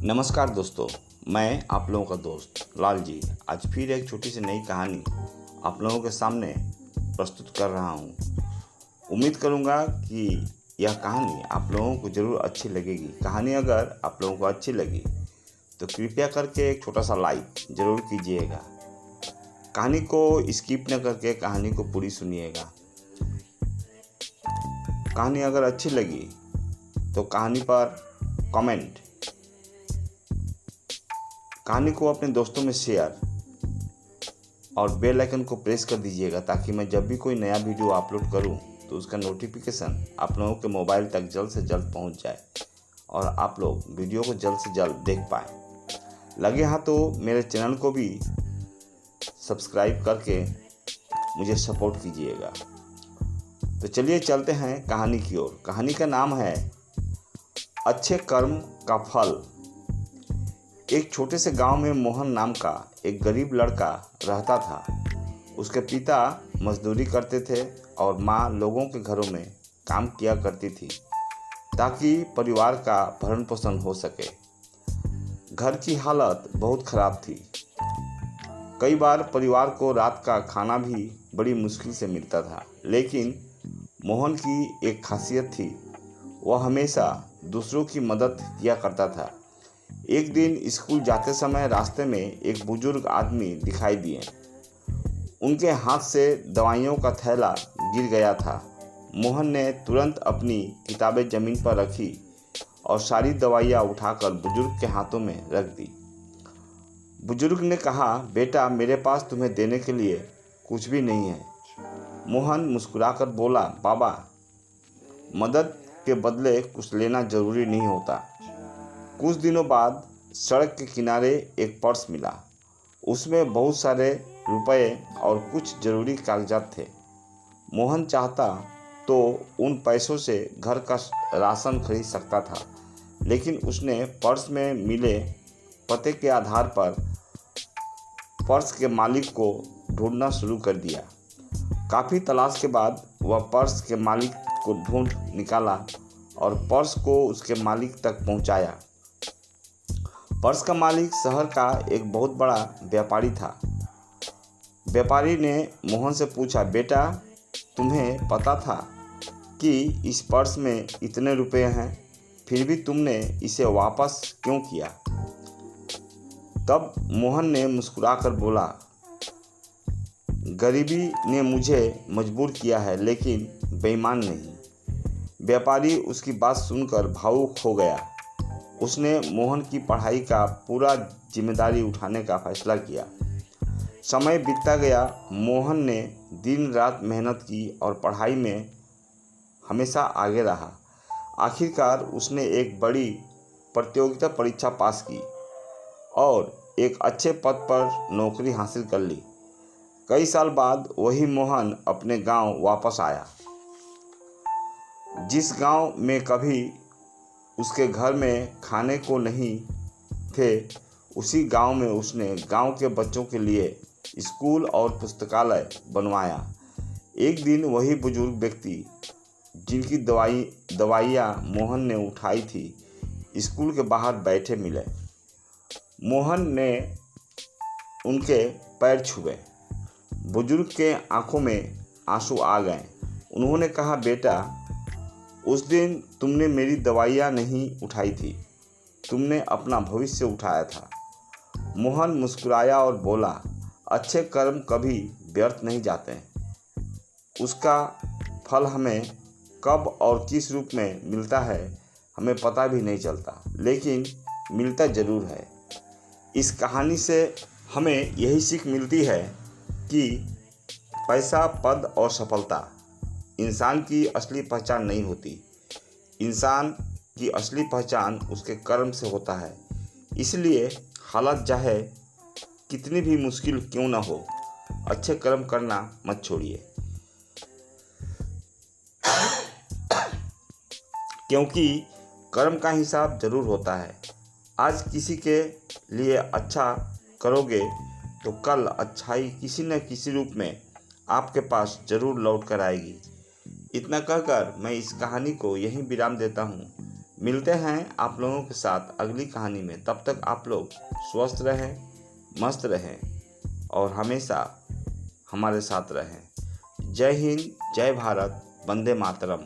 नमस्कार दोस्तों, मैं आप लोगों का दोस्त लाल जी आज फिर एक छोटी सी नई कहानी आप लोगों के सामने प्रस्तुत कर रहा हूँ। उम्मीद करूँगा कि यह कहानी आप लोगों को ज़रूर अच्छी लगेगी। कहानी अगर आप लोगों को अच्छी लगी तो कृपया करके एक छोटा सा लाइक ज़रूर कीजिएगा। कहानी को स्किप न करके कहानी को पूरी सुनिएगा। कहानी अगर अच्छी लगी तो कहानी पर कमेंट, कहानी को अपने दोस्तों में शेयर और बेल आइकन को प्रेस कर दीजिएगा ताकि मैं जब भी कोई नया वीडियो अपलोड करूं तो उसका नोटिफिकेशन आप लोगों के मोबाइल तक जल्द से जल्द पहुंच जाए और आप लोग वीडियो को जल्द से जल्द देख पाएँ। लगे हाँ तो मेरे चैनल को भी सब्सक्राइब करके मुझे सपोर्ट कीजिएगा। तो चलिए चलते हैं कहानी की ओर। कहानी का नाम है अच्छे कर्म का फल। एक छोटे से गांव में मोहन नाम का एक गरीब लड़का रहता था। उसके पिता मजदूरी करते थे और माँ लोगों के घरों में काम किया करती थी ताकि परिवार का भरण पोषण हो सके। घर की हालत बहुत खराब थी। कई बार परिवार को रात का खाना भी बड़ी मुश्किल से मिलता था। लेकिन मोहन की एक खासियत थी, वह हमेशा दूसरों की मदद किया करता था। एक दिन स्कूल जाते समय रास्ते में एक बुजुर्ग आदमी दिखाई दिए। उनके हाथ से दवाइयों का थैला गिर गया था। मोहन ने तुरंत अपनी किताबें जमीन पर रखी और सारी दवाइयाँ उठाकर बुजुर्ग के हाथों में रख दी। बुजुर्ग ने कहा, बेटा, मेरे पास तुम्हें देने के लिए कुछ भी नहीं है। मोहन मुस्कुराकर बोला, बाबा, मदद के बदले कुछ लेना जरूरी नहीं होता। कुछ दिनों बाद सड़क के किनारे एक पर्स मिला। उसमें बहुत सारे रुपए और कुछ ज़रूरी कागजात थे। मोहन चाहता तो उन पैसों से घर का राशन खरीद सकता था, लेकिन उसने पर्स में मिले पते के आधार पर पर्स के मालिक को ढूंढना शुरू कर दिया। काफ़ी तलाश के बाद वह पर्स के मालिक को ढूंढ निकाला और पर्स को उसके मालिक तक पहुंचाया। पर्स का मालिक शहर का एक बहुत बड़ा व्यापारी था। व्यापारी ने मोहन से पूछा, बेटा, तुम्हें पता था कि इस पर्स में इतने रुपए हैं, फिर भी तुमने इसे वापस क्यों किया? तब मोहन ने मुस्कुराकर बोला, गरीबी ने मुझे मजबूर किया है, लेकिन बेईमान नहीं। व्यापारी उसकी बात सुनकर भावुक हो गया। उसने मोहन की पढ़ाई का पूरा जिम्मेदारी उठाने का फैसला किया। समय बीतता गया। मोहन ने दिन रात मेहनत की और पढ़ाई में हमेशा आगे रहा। आखिरकार उसने एक बड़ी प्रतियोगिता परीक्षा पास की और एक अच्छे पद पर नौकरी हासिल कर ली। कई साल बाद वही मोहन अपने गांव वापस आया। जिस गांव में कभी उसके घर में खाने को नहीं थे, उसी गांव में उसने गांव के बच्चों के लिए स्कूल और पुस्तकालय बनवाया। एक दिन वही बुजुर्ग व्यक्ति जिनकी दवाइयाँ मोहन ने उठाई थी, स्कूल के बाहर बैठे मिले। मोहन ने उनके पैर छुए। बुजुर्ग के आंखों में आंसू आ गए। उन्होंने कहा, बेटा, उस दिन तुमने मेरी दवाइयाँ नहीं उठाई थी, तुमने अपना भविष्य उठाया था। मोहन मुस्कुराया और बोला, अच्छे कर्म कभी व्यर्थ नहीं जाते। उसका फल हमें कब और किस रूप में मिलता है हमें पता भी नहीं चलता, लेकिन मिलता ज़रूर है। इस कहानी से हमें यही सीख मिलती है कि पैसा, पद और सफलता इंसान की असली पहचान नहीं होती। इंसान की असली पहचान उसके कर्म से होता है। इसलिए हालत चाहे कितनी भी मुश्किल क्यों ना हो, अच्छे कर्म करना मत छोड़िए, क्योंकि कर्म का हिसाब जरूर होता है। आज किसी के लिए अच्छा करोगे तो कल अच्छाई किसी न किसी रूप में आपके पास जरूर लौट कर आएगी। इतना कहकर मैं इस कहानी को यहीं विराम देता हूँ। मिलते हैं आप लोगों के साथ अगली कहानी में। तब तक आप लोग स्वस्थ रहें, मस्त रहें और हमेशा हमारे साथ रहें। जय हिंद, जय भारत, वंदे मातरम।